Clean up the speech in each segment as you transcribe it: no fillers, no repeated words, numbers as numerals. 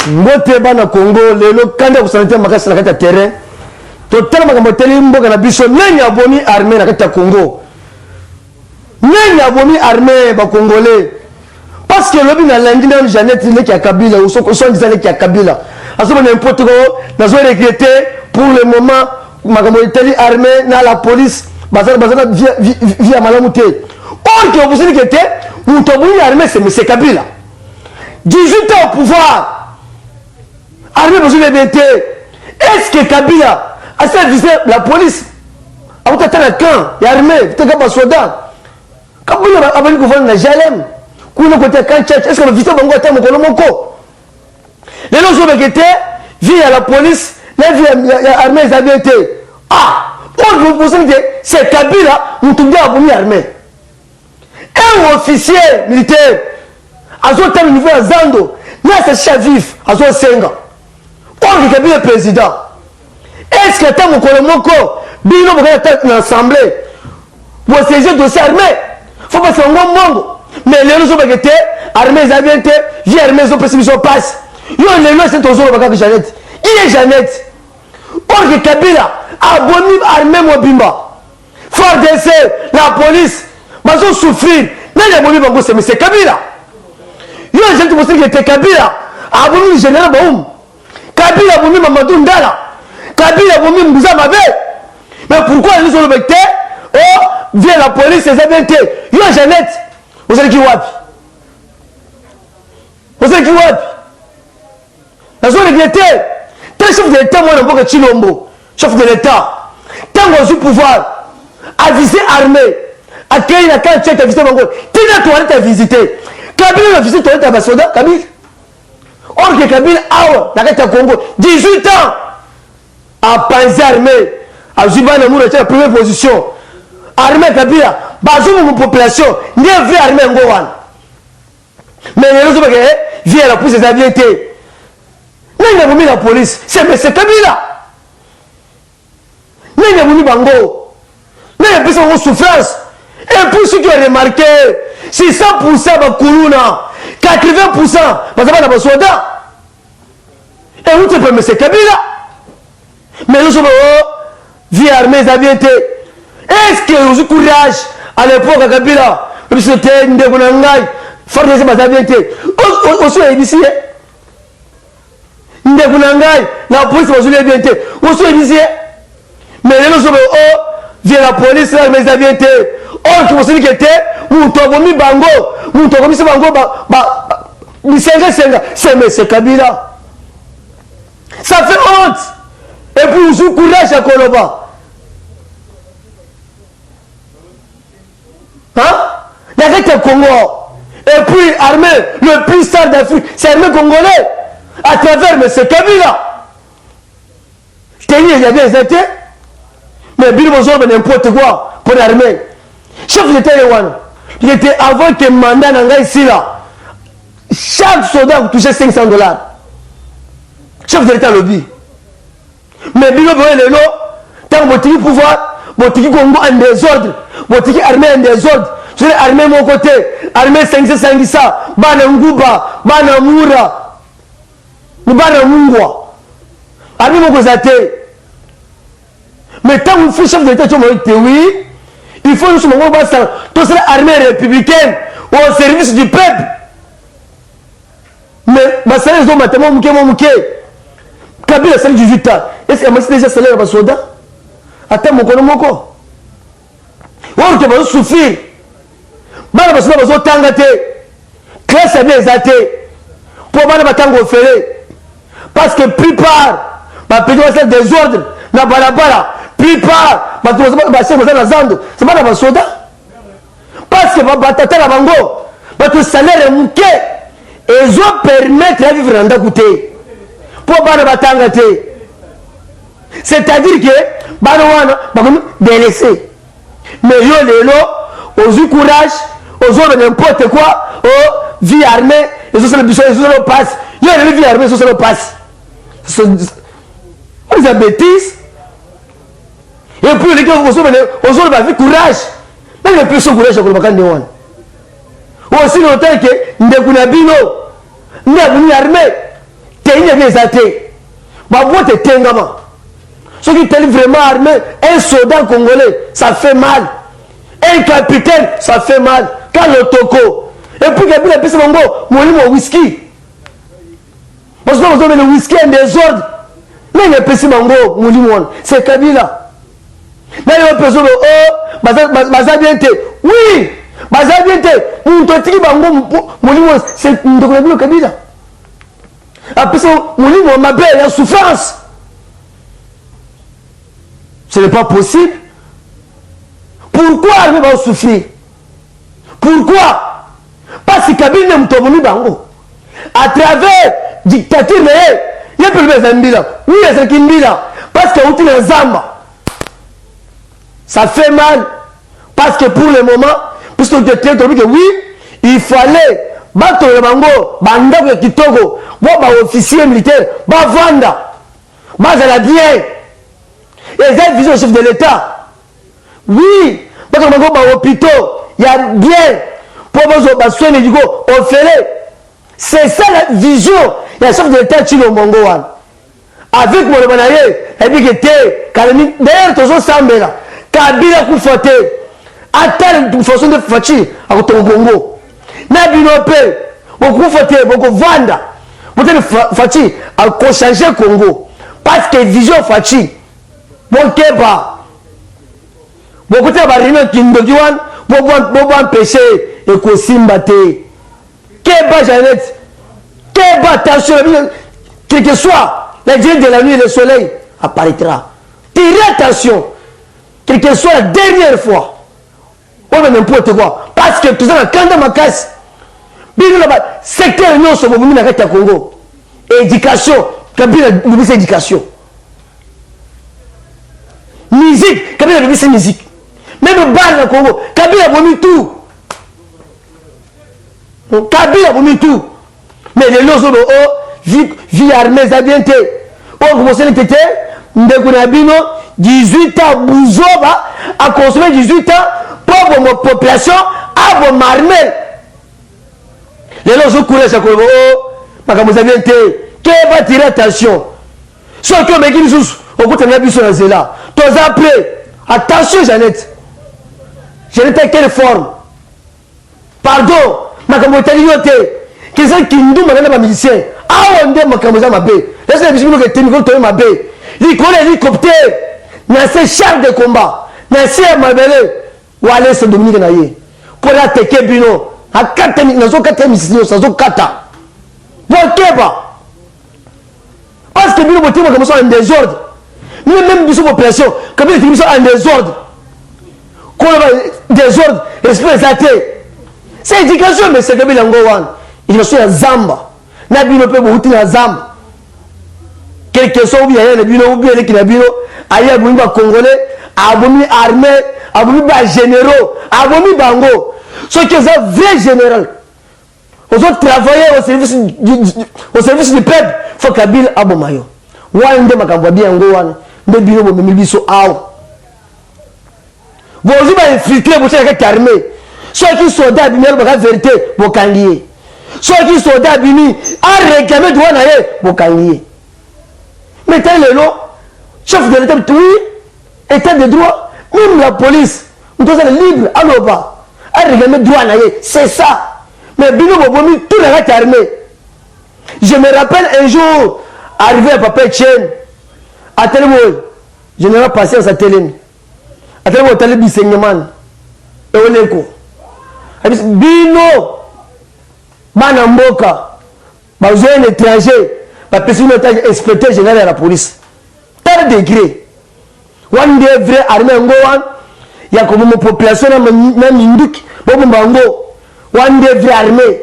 Mbote bana Congo lelo kanda kusanite makasi na kata terrain total makambo teli mboka na biso nani abomi armée na kata Congo nani abomi armée ba congolais parce que lobi na lundi na Jeannette le qui a Kabila ou son disait qui a Kabila aso n'importe quoi nazo regretter pour le moment makambo teli armée na la police bazana via malamute or que vous savez que était ou tobomi armée c'est monsieur Kabila 18 ans au pouvoir. Armée besoin de vérité. Est-ce que Kabila a servi la police? A vous attendre quand? Il y a armée, vous êtes comme un soldat. Kabila a venu gouverner dans Jalem. Kuna côté quand tchatch. Est-ce que le visite bango attend mon colomoko? Les gens qui étaient via la police, l'armée ils avaient été. Ah, on vous pensez que c'est Kabila nous tombons à bomber l'armée. Un officier militaire. Azo tant au niveau à Zando, là c'est chef vif, Azo Senga. Or le Kabila président. Est-ce que tant mon colomoko, bino vous êtes dans l'assemblée, vous saisissez dossier armé, faut pas se rendre monde. Mais les gens qui étaient armés, ils avaient été, via armés, ils ont précisé qu'ils passent. Ils ont les lois, c'est aux autres bagages Jeannette. Il est Jeannette. Or le Kabila a boni armé Mobimba. Fort d'essai, la police, ils ont souffert. Mais les boni bango c'est M. Kabila. Yo j'ai dit que était Kabila a voulu le général Baoum. Kabila a voulu Mamadou Ndala. Kabila a voulu Mbouza Mabé. Mais pourquoi ils ont le oh, via la police, les ABT. Yo Jeannette, vous savez qui wapi? Vous savez qui wapi? La zone regretté. Tel chef de l'État, moi, je suis Chilombo. Chef de l'État. Tant qu'on a eu pouvoir, à visiter armée, à créer la carte, à visiter Bango. Tina toilette à visiter. Kabila a visité toilette à Basoda, Kabila. Or que Kabila a la Congo, 18 ans, à Panzi armé, à Zubana Moura, la première position. Armée Kabila, basons mon population, n'y a vu armée en Gowan. Mais les autres, via la police des habiletés. N'y a pas la police, c'est Kabila. N'y a pas Bango. N'y a pas de souffrance. Et pour ceux qui ont remarqué, si 100% de Kourouna, 80% de soldats, et vous êtes M. Kabila. Mais nous sommes vie armée, habiletés. Est-ce que vous avez courage à l'époque à Kabila? Puis c'était une dégonangaï, fort de ces habiletés. Aussi, ici, une dégonangaï, la police va jouer habiletés. Aussi, ici, mais nous sommes via la police, les habiletés. Or, tu sais que était, ou tu as mis Bango, ou tu as mis Bango, c'est M. Kabila. Ça fait honte. Et puis, vous avez courage à Koloba. Hein? La tête Congo. Et puis, armée, le plus sale d'Afrique, c'est l'armée congolais. À travers M. Kabila. Je t'ai dit, il y a des étés. Mais Bill Bozor, n'importe quoi pour l'armée. Chef de l'État, il était avant que le mandat n'engage ici là. Chaque soldat touchait $500. Chef de l'État lobby. Mais Bilo Boye Lelo, tant que vous pouvoir, vous Congo en désordre, vous armée en désordre. Vous avez armée mon côté, armée 500, Bana Nguba, Bana Moura, Bana Mungwa. Armée mon côté. Mais tant que vous faites chef de l'État, oui. Il faut nous sommes tous les armées républicaines au service du peuple. Mais ma salaire est maintenant mouké. Kabila a 18 ans. Est-ce qu'il y a déjà salaire à soldat? Attends mon colomoko. Ou tu vas souffrir. Bana basona bazo tangate. Classe à bien exaté. Pour bana batango ferré. Parce que plupart, ma pédale c'est des ordres. Na balabala. Plupart, c'est pas la soda. Parce que batata la bango, votre salaire est mouqué. Et ils ont permettre à vivre en d'agouter. Pour bana batangate. C'est-à-dire que bana délaissé. Mais yo lelo, aux eu courage, aux autres n'importe quoi, aux vie armée, les autres le passent. Yo les vie armée, les autres le passent. C'est des bêtises. Et puis les gars, vous avez courage. Mais le plus de courage, c'est que vous avez aussi longtemps que Ndekunabino, Ndekuni armée, Tei bien bien exalté. Ma voix est tengama. Ceux qui étaient vraiment armés, un soldat congolais, ça fait mal. Un capitaine, ça fait mal. Quand le toko. Et puis Kabila a pissé mon whisky. Parce que vous avez le whisky en désordre. Mais il a pissé mon c'est Kabila. Mais il a pissé baza bien te. Oui, baza bien te. C'est un Kabila. Après ça, ma belle, il y a souffrance. Ce n'est pas possible. Pourquoi elle va souffrir? Pourquoi? Parce que Kabila n'est pas venu bango. À travers dictature, il y a plus de Zambila. Oui, il y a Kimbila. Parce qu'il y a outil de Zamba. Ça fait mal. Parce que pour le moment, puisque tu es que oui, il fallait battre le bango, banda kitoko, bon, officier militaire, bah vanda, bah ça la bien. Et j'ai visé le chef de l'État. Oui, parce que bango, bah hôpitaux, il y a bien. Pour vos soins médicaux, on fait. C'est ça la vision. Il y a le chef de l'État qui est au Mongo. Avec mon manayer, il dit que t'es, d'ailleurs, tu es semblé là. Kabila Koufote, à telle façon de Fachi, à ton Congo. Nabinope, beaucoup Koufote, beaucoup Vanda. Peut-être Fachi, à changer Congo. Parce que vision Fachi, bon Keba, beaucoup de réunion qui nous disent, beaucoup empêcher et qu'on s'imbate. Keba Jeannette, Keba attention, quel que soit la durée de la nuit et le soleil apparaîtra. Tirez attention. Quelle que soit la dernière fois, on va n'importe quoi. Parce que tout ça, quand ma casse, secteur non sur le Congo. Éducation, Kabila c'est éducation. Musique, Kabila c'est musique. Même balle dans le Congo, Kabila vomi tout. Kabila vomi tout. Mais les lots sont vie armée, ça vient te. On commence à l'été, Ndekunabino. 18 ans, Bouzoba a consommé 18 ans pour la population, à vos marmels. Les gens qui courent, vous avez été, qui va tirer attention. Ceux qui ont mis des choses, au bout de la vie sur la zéla. Tous après, attention, Jeannette. Jeannette, à quelle forme? Pardon, ma communauté, qui est qui nous demande à musicien. Ah, on dit ma communauté, ma baie. Laissez-moi dire que tu me ma baie. L'hélicoptère. Dans ces chars de combat, dans ces mabele, ou aller se Dominique Naye. Pour la teke bino, à 4 minutes, dans 4 minutes, ça sont 4 ans. Bon, pas. Parce que bino, vous comme ça en désordre. Même de population, comme ils sont en désordre. Qu'on a désordre, esprit exalté. C'est éducation, mais c'est que Bilangowan. Il sont à Zamba. N'a bino peut vous à Zamba. Quelque chose, il y a un bino, ou bien les bino. Aïe, aboumi congolais, aboumi armé, aboumi généraux, aboumi bango. Ceux qui sont vrais généraux. Aux autres travailleurs au service du peuple, il faut Kabila abomayo. Wande makambwabi yango wana, nde bino bo memibiso awa. Vous avez infiltré pour ceux qui sont armés. Ceux qui sont soldats abîmés, la vérité, vous kangier. Ceux qui sont soldats abîmés, à réclamer droit naïe, vous kangier. Mettez le lot. Chef de l'État, oui, État de droit, même la police, nous sommes libres, alors pas. À réclamer droit, c'est ça. Mais Bino Bobomi, tout le reste est armé. Je me rappelle un jour, arrivé à Papa Etienne, à Télémol, général Patience à Télém, à Télémol, Télé Saignement, et Oleko. Bino, Manamboka, un étranger, parce que c'est un inspecteur général de la police. Tel degré. One day vrai armée ngoan, il y a comme une population même induk, bon bango. One day vrai armée.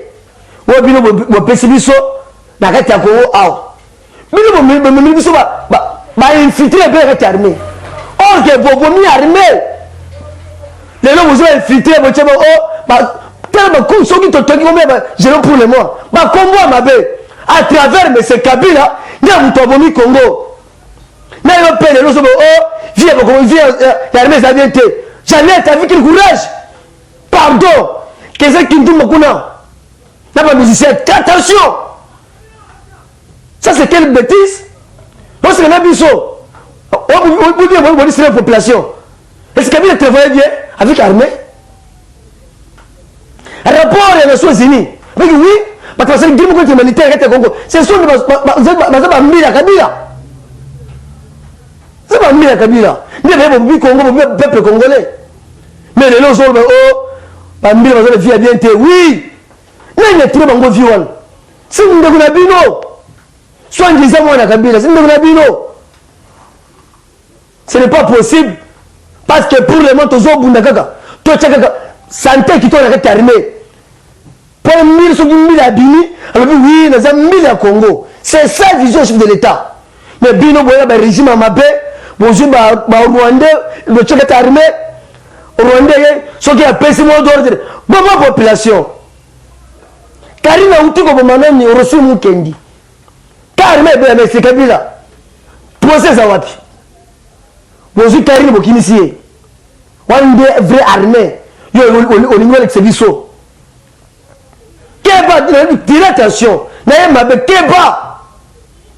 Ou bien le pessibiso, na kati ya Congo aw. Bino biso ba infiltrer bien kati armée. Or que bobomi armée. Les gens vous ont infiltré votre chef tellement comme ceux qui te toquent comme je pour le mois. Ba combo ma bé. À travers mais c'est Kabila, il y a Mutobomi Congo. Mais le père, nous sommes l'armée ça vient. Jamais tu as vu quel courage. Pardon. Qu'est-ce qui me dit mon n'a pas musicien. Attention. Ça c'est quelle bêtise? Lorsque on a vu ça, on dit c'est la population. Est-ce que Kabila travaille bien avec l'armée? Rapport des Nations Unies. Oui, parce que le crime contre l'humanité au Congo, ce sont des Kabila. C'est pas mis à Kabila. Nous avons vu Congo, le peuple congolais. Mais les gens ont dit, oui, nous avons trouvé un vie. Si nous avons un bino, soit nous disons à Kabila, si nous avons un bino, ce n'est pas possible. Parce que pour le moment, tous les gens santé qui sont armés. Pour 1000 sur 1000 à Bini, alors oui, nous avons 1000 à Congo. C'est ça la vision chef de l'État. Mais bino, le régime à Mabé, bonjour, Rwandais, le Tchèque est armé, Rwandais, ceux qui ont payé mon d'ordre, bonne population. Karina Outi, comme on a reçu Mukendi. Karina, c'est Kabila. Procès Zawapi. Bonjour, Karina Bokinisie. On est vrai armé. Au niveau de l'exécution. Keba, tirez attention.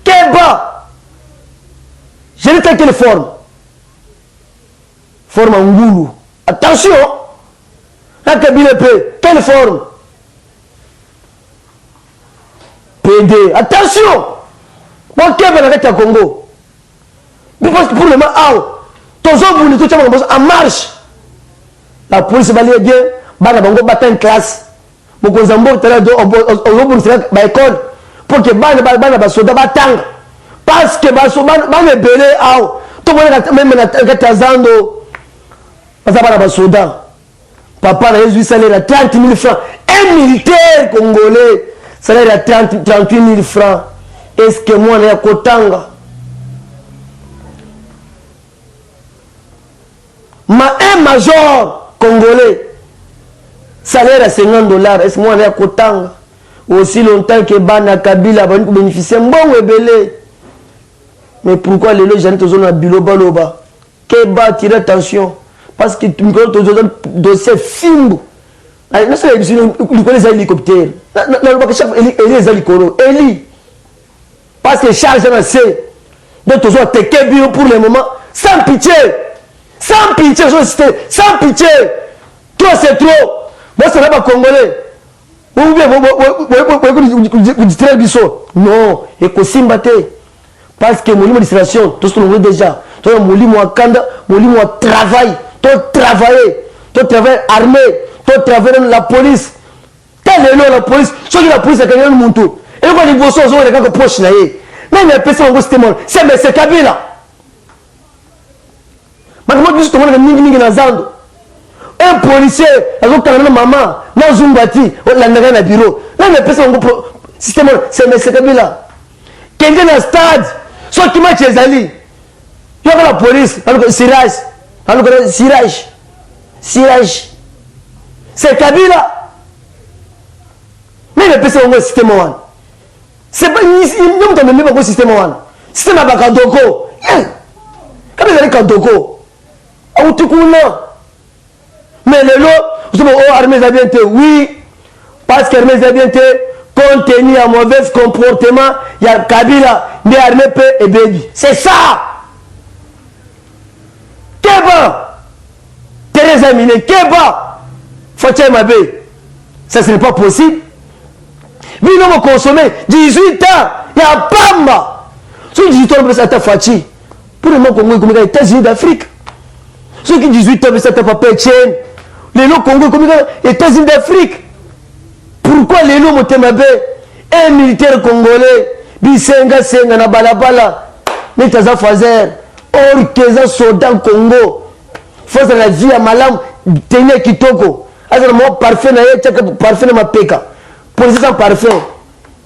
Keba. Je ne sais quelle forme. Forme en goulou. Attention. La Kabila peut. Quelle forme? PD. Attention. Moi, Keba avec le Congo. Parce que pour le moment, en marche. La police va aller bien. Bana bango battre en classe. Beaucoup zambo tala do on sera école pour que bana soda batanga. Parce que bana belé ao. To même na katazando. Bana soda. Papa na Jésus salaire à 30 000 francs. Un militaire congolais salaire à 38 000 francs. Est-ce que moi na kotanga? Un major congolais salaire à 50 $. Est-ce que moi on est Kotanga? Aussi longtemps que Bana Kabila va bénéficier bon ou belé. Mais pourquoi les gens sont à Biloba Loba? Keba, tirez attention. Parce que tu me connais ton dossier fimbo. Non seulement les hélicoptères. Le chef les hélicoptères. Eli. Parce que Charles j'en sais. Donc tu dois te kebio pour le moment sans pitié. Sans pitié, sans pitié. Trop c'est trop. Moi, c'est là-bas Congolais. Vous dites biso. Non, et que Simbate. Parce que mon administration, tout ce que nous voulons déjà. Toi, mon lit, moi, Kanda, mon lit, moi, travail. Toi, travail armé. Toi, travail dans la police. Tel est là, la police. Ceux qui la police, c'est quand même mon tour. Et quand ils vont sortir, ils vont proche là. Mais les personnes ont système. C'est Kabila. Maintenant, juste tout le monde est dans un policier, un maman, dans Zumbati, on a un bureau. Là, les personnes ont un système. C'est Kabila. Quelqu'un dans le stade, soit qui match les alliés. Il y a la police, Siraj. C'est Kabila. Mais les personnes ont un système. C'est pas même un système. Système à Bakadoko. Kabila est Kadoko. Mais le lot, vous savez, armée Zabiente, oui, parce que l'armée Zabiente, compte tenu à mauvais comportement, il y a Kabila, mais armée peut et baby. C'est ça! Keba! Teresa Mine, Keba! Fatia Mabé. Ça, ce n'est pas possible. Oui, nous avons consommé 18 ans, il y a Pamba. Sur 18 ans, c'est à Fachi. Pour le moment, Congo, comme les États-Unis d'Afrique. Ceux qui 18 ans, c'est à Papa Etienne. Les lots Congo, comme les États-Unis d'Afrique. Pourquoi les lots Motemabé? Un militaire congolais, Bisenga Senga na Balabala, Netaza Fazer, Orkeza Soda Congo, face à la vie à Malam, Téné Kitoko, Azar mo parfait na yé, parfait na mapeka, police sans parfait,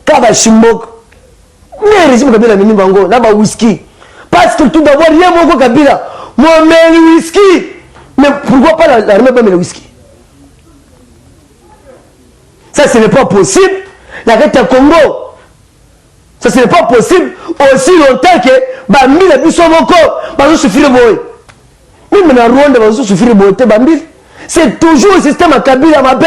Kaba Shimbok, mais régime Kabila Mini Bango, là-bas whisky. Parce que tout d'abord, rien mon Kabila. Moi, mais le whisky. Mais pourquoi pas l'armée pas le whisky? Ça, ce n'est pas possible. La guerre au Congo. Ça, ce n'est pas possible aussi longtemps que Bambi a pu son corps. Bah, suffire de boy. Même dans Rwanda, va suffire de boy. Bambi. C'est toujours le système à Kabila, ma paix.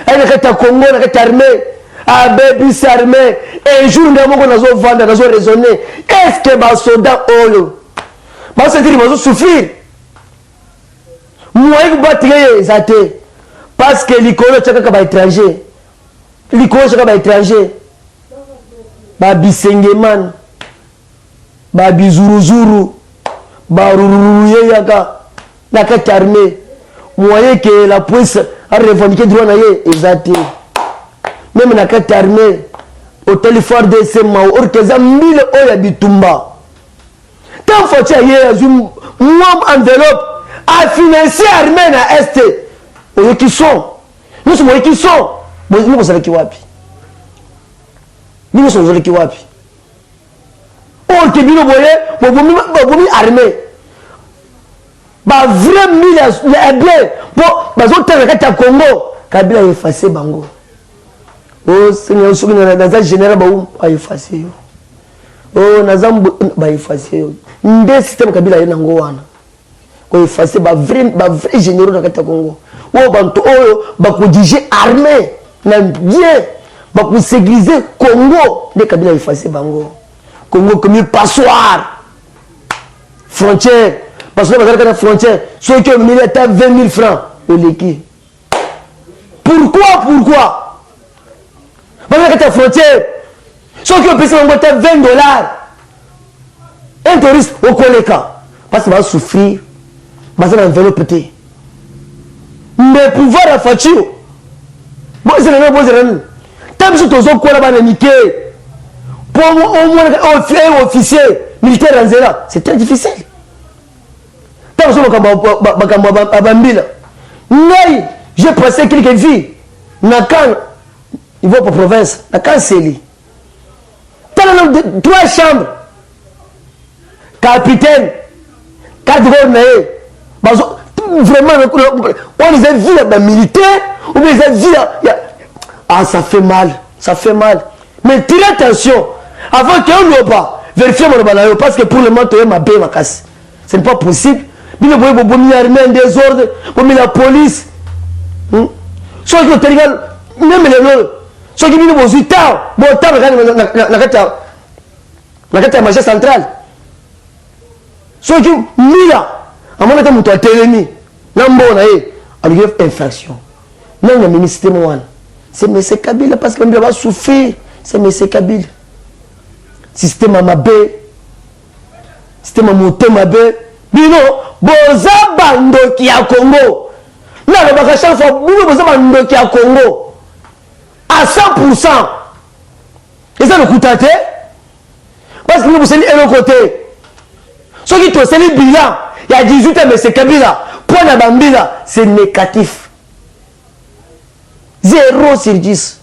La guerre au Congo, la guerre armée. Ah, baby, c'est armé. un jour nde moko nazo vanda nazo raisonner est-ce que ba soldat oyo ba se dire bazo souffrir moi ko batire ezate parce que likolo chaka ba étranger likolo chaka ba étranger ba bisengeman ba bizuruzuru ba rururu yaka na kati armée moyen que la police a revendiqué droit na ye ezate même na kati armée hôtel fort de sema orkeza 1000 oya bitumba tant faut ya ye azum moi enveloppe a financer armée na est oyo qui sont nous sommes qui sont nous sommes qui wapi nous sommes qui wapi or que bino boye bomi armée ba vrai 1000 ya blé bon bazo tanga kati ya Congo Kabila effacer bango oh seigneur soki na général ba effacer yo oh nazambo ba effacer yo nde système Kabila ye nango wana ko effacer ba vrai généraux na kati ya Congo oh bantu oyo ba ko diriger armée na bien ba ko sécuriser Congo de Kabila effacer bango Congo comme passoire frontière parce que la frontière ceux qui ont mis 20 000 francs au l'équipe. Pourquoi parce que la frontière ceux qui ont payé 20 $, un touriste au Koleka parce qu'il va souffrir parce qu'il va enveloppe pété mais pouvoir la facture bon c'est le même tant que tu as quoi là-bas pour au moins un officier militaire en zéla c'est très difficile. Tant que j'ai passé quelques vies. Nakan, il va pour province. Nakan, c'est lui. Tant que 3 chambres. Capitaine. 4 gros. Vraiment, on les a vus militaires. Ou les a vus. Ah, ça fait mal. Ça fait mal. Mais tirez attention. Avant qu'on ne pas vérifier mon balayo. Parce que pour le moment, tu es ma belle ma casse. Ce n'est pas possible. Il y a un désordre, la police. Ceux qui ont même les noms, ceux qui ont 8 ans, la marché centrale. Ceux qui ont mis là, à mon état, à Télémi, il y a infraction. Non, il y a ministre Moine. C'est M. Kabila parce qu'il va souffrir. C'est M. Kabila. Système à ma baie, système à monter ma baie. Bino, boza bandoki ya Congo. Là, le bagage fois, boza bandoki ya Congo. À 100%. Et ça le coûte à terre. Parce que vous savez, un côté. Ceux qui ont le bilan, il y a 18 ans, mais c'est Kabila. Point à Bambila, c'est négatif. 0 sur 10.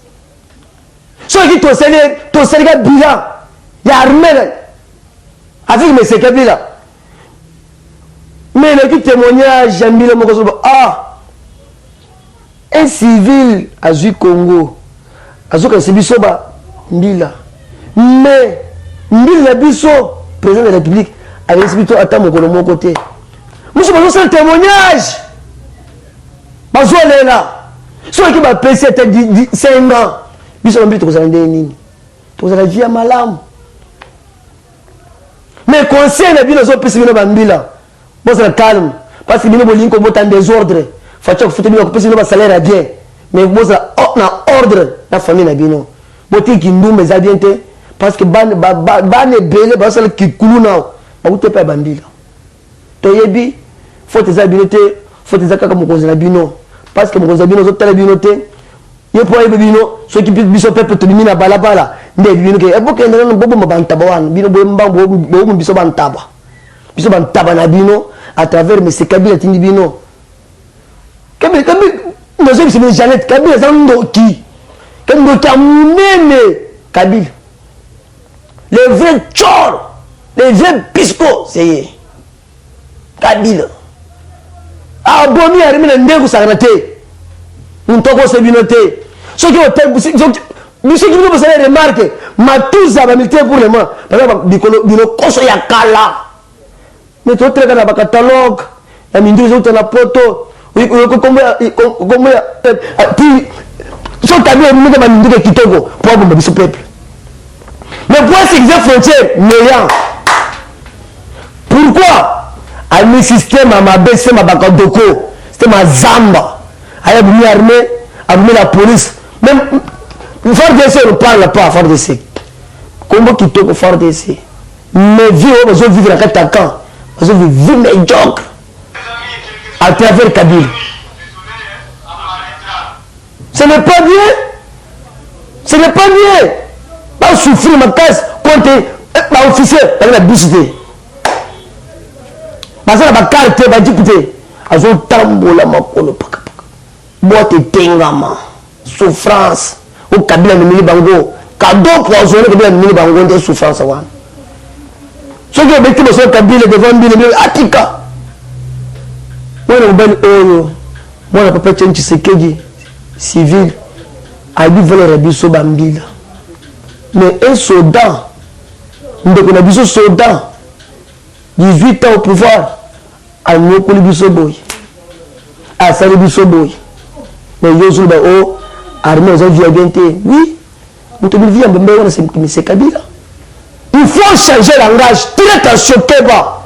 Ceux qui ont le bilan, il y a armée. Avec M. Kabila. Mais le témoignage, j'aime bien le mot. Ah, un civil a vu Congo, a vu que c'est Bissoba, Mbila. Mais, Mbila Bisso, président de la République, a expliqué à mon côté. Moi, je suis un témoignage. Je suis là. Ceux qui m'ont payé 5 ans, Bisso m'a dit que vous avez une vous avez vie à ma lame. Mais conseil n'a pas de vie à Mbila. Bon, c'est calme. Parce que nous avons un désordre. Il faut que nous ayons un salaire à bien. Mais nous avons un ordre. La famille n'a pas de vie. Qui nous met à bien. Parce que ban est belé. Parce que qui coule now. Vous n'êtes pas bandit. Toyebi. Faut tes habiletés. Faut tes accords comme vous avez bino. Parce que vous avez bino. Vous avez bino. Il y a pas de bino. Ceux qui puissent peuple te liminer à balabala. Mais bino qui est beaucoup de bobo mabantabawan. Bino bobo biso bantaba. Biso bantaba bino. À travers M. Kabila Tindibino. Kabila, nous avons dit Jeannette, Kabila, c'est un Ndoki. Kabila. Les vrais tchors, les vrais piscos, c'est Kabila. Aboni a remis le nez pour s'arrêter. Nous avons se binoter. Ceux qui ont ceux qui nous ont remarqué, ma tous a militaire pour le moment. Par exemple, Bino Koso Yakala. Mais tu as un catalogue, la ministre de la poto, puis, si tu as mis un ministre de Kitoko, pour avoir ce peuple. Mais pourquoi sécuriser frontière néant? Pourquoi un système à ma baisse, système à Bakadoko, système à Zamba, à une armée, à la police, même FARDC ne parle pas à FARDC. Comment qui toque FARDC? Mais vivre, on va vivre à Katakan, on va vivre médiocre à travers Kabyle. Ce n'est pas bien. Ce n'est pas bien. Pas souffrir ma casse contre un officier dans la publicité. Parce que la carte va député. Ils ont tambola ma kolo paka paka. Boite tengama. Souffrance. Au Kabila de Mili Bango. Cadeau poisonné Kabila de Mili Bango de souffrance. Ceux qui ont vécu le Kabila devant Mili Atika. Moi, je suis moi, je peux pas Tshisekedi civil. A dit voler biso bambila. Mais un soldat, on a biso soldat, 18 ans au pouvoir, a nyoko biso boy, a sali biso boy. Mais yosul ba o armée ont vu bien oui, on te dit bien c'est Kabila. Il faut changer le langage, très attention Keba.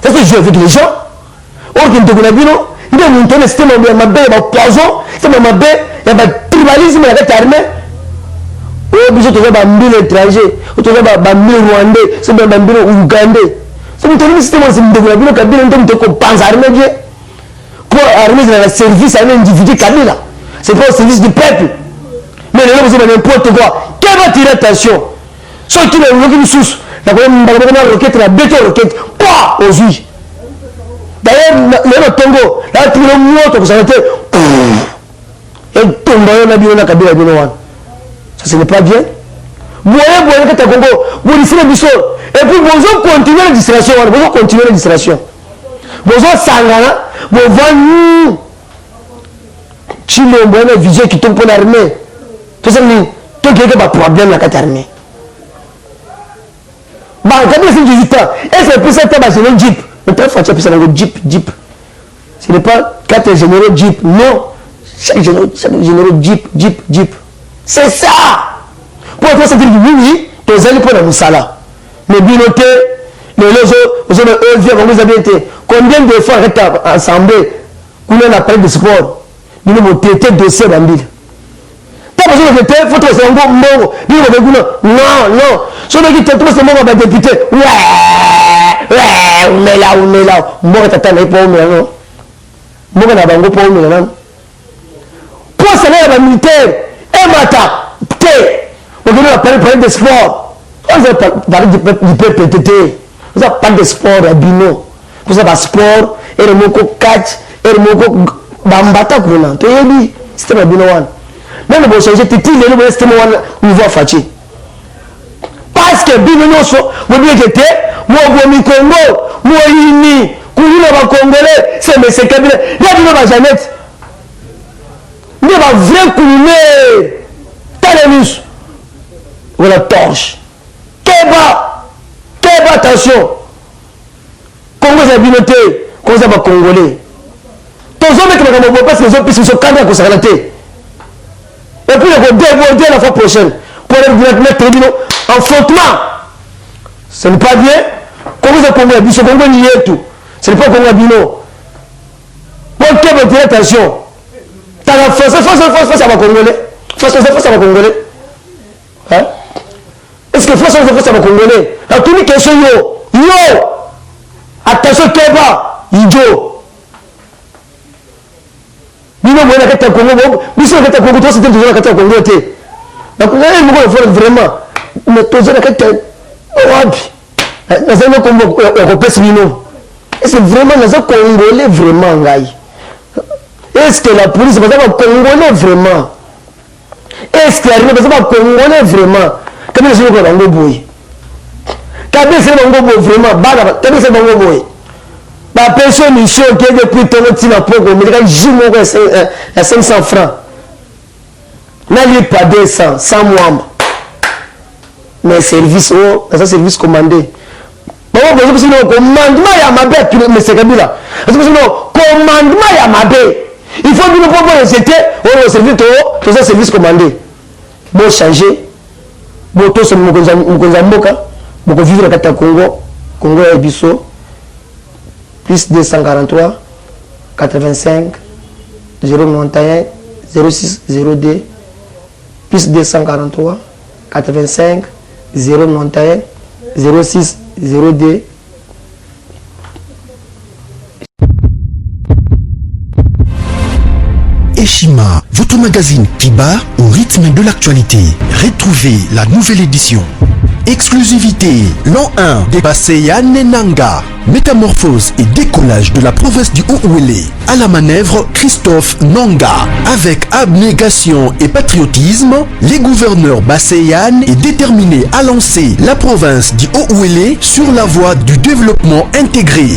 C'est ce que je joue avec les gens. Or qu'il te dit non, il est monté le système de ma belle poison, c'est ma belle. Il y a un tribalisme dans cette armée. Oh, bisous, tu as un mille étrangers, tu as un mille rwandais, tu as un mille ougandais. C'est un système de développement qui a bien entendu qu'on pense à l'armée. Pour l'armée, c'est un service à un individu Kabila. Ce n'est pas au service du peuple. Mais les gens, vous avez n'importe quoi. Quelle va tirer attention? Ceux qui ont une source, la roquette, la béton roquette, pas aux yeux. D'ailleurs, le Tongo, là, tout le monde, vous savez, et tombe na biona Kabila binowan. Ça ce n'est pas bien. Moyen que ta Congo, vous laissez le biso. Et puis vous continuez la distraction, vous continuez la distraction. Vous sangana, vous venez Chilo, vous avez vision qui tombe pour l'armée. Tout ça, tout quelqu'un a problème dans cette armée. Bah, Kabila c'est 18 ans. Et c'est pour ça que c'est un jeep. Mais très fort, c'est un jeep. Ce n'est pas 4 généraux jeep, non. Chaque généraux jeep. C'est ça. Pour toi, c'est dire oui, tu es allé pour la Moussala. Mais bien noté, les autres, vous avez été. Combien de fois ensemble, qu'on a parlé de sport, nous avons traité de dossier d'Ambil. Tu as besoin de traiter, il faut que tu aies un bon mot. Non. Si on a dit que tu as un bon député, ouais, on est là. Moi, je t'attends pas au milieu. Moi, je n'ai pas au milieu. Pour ça, les militaires, et mata, on va parler de sport. On va parler du PPTT. On va parler de sport à Bino. On va parler de sport, et le mot catch, et le mot bambata. Tu as dit, c'était un Bino. Mais on va changer, tu dis, le système on va faire. Parce que Bino, vous dites que moi, je Congo, moi, Yini, Koulina, Congolais, c'est M. Kabila. Là, Bino va jamais. Il y a un vrai couliné. Talenus. Voilà, torche. Keba, attention. Congo, c'est binoté. Congo, c'est pas congolais. Tous les hommes qui ne pas les hommes qui sont cadres à consacrer. Et puis, il faut déborder la fois prochaine. Pour mettre en frottement. Ce n'est pas bien. Congo, c'est Congo. Ce Congo, il y est tout. Ce n'est pas Congo, Bino. Bon, Keba, dire attention. Face à ma Congolais. Face à ma Congolais. Hein? Est-ce que face à ma Congolais? La toute question, yo. Attention, Keba. Idiot. Bino, moi, la carte Congo. Bino, la carte Congo. Toi, c'était toujours la carte Congo. Donc, il faut vraiment. Mais toi, la carte. Nous avons comme Européen, Bino. Est-ce que vraiment, nous avons Congolais vraiment, Ngaï? Est-ce que la police va Congolais vraiment? Est-ce que l'armée va Congolais vraiment? Comment est-ce que vous avez boy? Comment est-ce que vous avez vraiment? Comment est-ce que vous avez la personne mission qui est depuis ton petit rapport, mais il 500 francs. N'a pas 200, 100 membres. Mais service, service commandé. Commandement à ma bête, M. Kabila. Commandement à ma bête. Il faut que nous prenions c'était au service commandé. Bon changer. boto c'est mokonza mboka boko vivre kata Congo Congo ya biso plus 243 85 091 06 02 plus 243 85 091 06 02. Eshima, votre magazine qui bat au rythme de l'actualité. Retrouvez la nouvelle édition. Exclusivité, l'an 1 des Basseyane Nanga. Métamorphose et décollage de la province du Haut-Ouélé. À la manœuvre, Christophe Nanga. Avec abnégation et patriotisme, les gouverneurs Basseyane est déterminé à lancer la province du Haut-Ouélé sur la voie du développement intégré.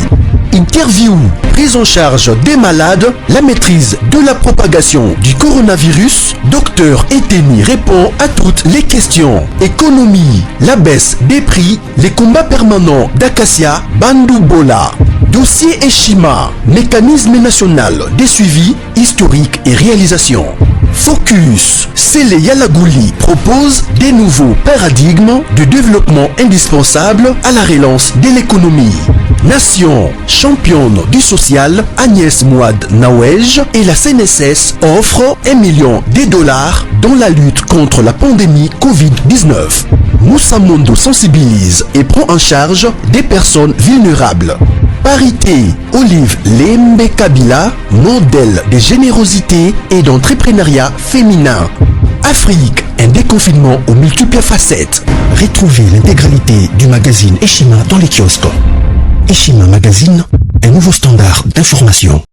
Interview, prise en charge des malades, la maîtrise de la propagation du coronavirus. Docteur Eteni répond à toutes les questions. Économie, la baisse des prix, les combats permanents d'Acacia, Bandou Bola. Dossier Eshima, mécanisme national des suivis historiques et réalisations. Focus, Sele Yalagouli propose des nouveaux paradigmes de développement indispensables à la relance de l'économie. Nation, championne du social, Agnès Mouad Nawej et la CNSS offrent $1 million dans la lutte contre la pandémie Covid-19. Moussa Mondo sensibilise et prend en charge des personnes vulnérables. Parité, Olive Lembe Kabila, modèle de générosité et d'entrepreneuriat féminin. Afrique, un déconfinement aux multiples facettes. Retrouvez l'intégralité du magazine Eshima dans les kiosques. Eshima Magazine, un nouveau standard d'information.